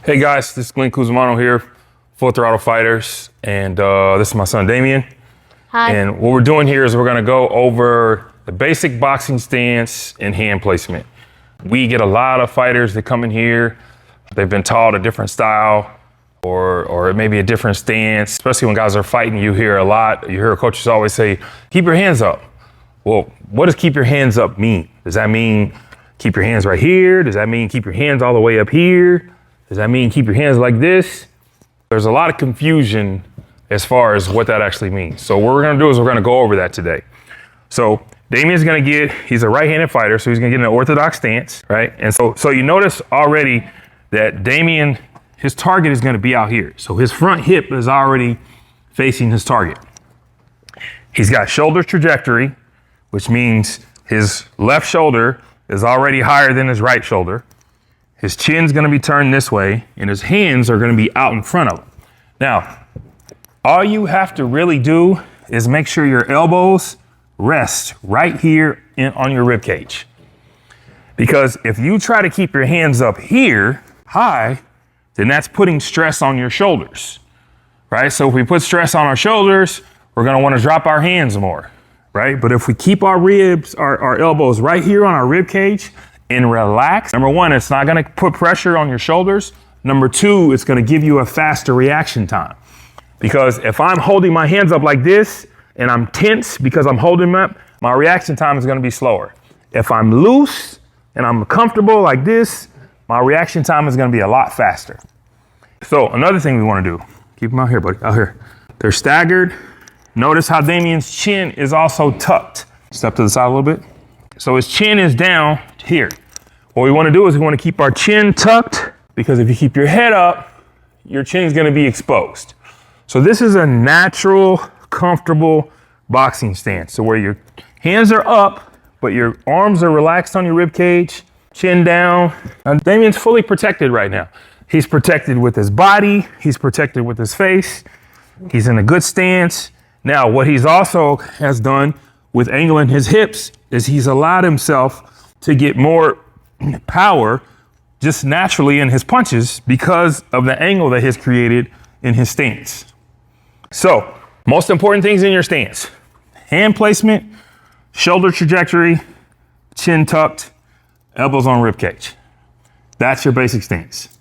Hey guys, this is Glenn Cusimano here, Full Throttle Fighters, and this is my son Damien. Hi. And what we're doing here is we're gonna go over the basic boxing stance and hand placement. We get a lot of fighters that come in here, they've been taught a different style or maybe a different stance, especially when guys are fighting. You hear a lot, you hear coaches always say, keep your hands up. Well, what does keep your hands up mean? Does that mean keep your hands right here? Does that mean keep your hands all the way up here? Does that mean keep your hands like this? There's a lot of confusion as far as what that actually means. So what we're gonna do is we're gonna go over that today. So Damien's gonna he's a right-handed fighter, so he's gonna get in an orthodox stance, right? And so you notice already that Damien, his target is gonna be out here. So his front hip is already facing his target. He's got shoulder trajectory, which means his left shoulder is already higher than his right shoulder. His chin's gonna be turned this way, and his hands are gonna be out in front of him. Now, all you have to really do is make sure your elbows rest right here on your rib cage. Because if you try to keep your hands up here high, then that's putting stress on your shoulders, right? So if we put stress on our shoulders, we're gonna wanna drop our hands more, right? But if we keep our ribs, our elbows right here on our rib cage, and relax. Number one, it's not gonna put pressure on your shoulders. Number two, it's gonna give you a faster reaction time. Because if I'm holding my hands up like this and I'm tense because I'm holding them up, my reaction time is gonna be slower. If I'm loose and I'm comfortable like this, my reaction time is gonna be a lot faster. So another thing we wanna do, keep them out here, buddy, out here. They're staggered. Notice how Damien's chin is also tucked. Step to the side a little bit. So his chin is down here. What we want to do is we want to keep our chin tucked, because if you keep your head up, your chin is going to be exposed. So this is a natural, comfortable boxing stance. So where your hands are up, but your arms are relaxed on your rib cage, chin down. Now, Damien's fully protected right now. He's protected with his body. He's protected with his face. He's in a good stance. Now, what he's also has done with angling his hips is he's allowed himself to get more power just naturally in his punches because of the angle that he's created in his stance. So, most important things in your stance: hand placement, shoulder trajectory, chin tucked, elbows on rib cage. That's your basic stance.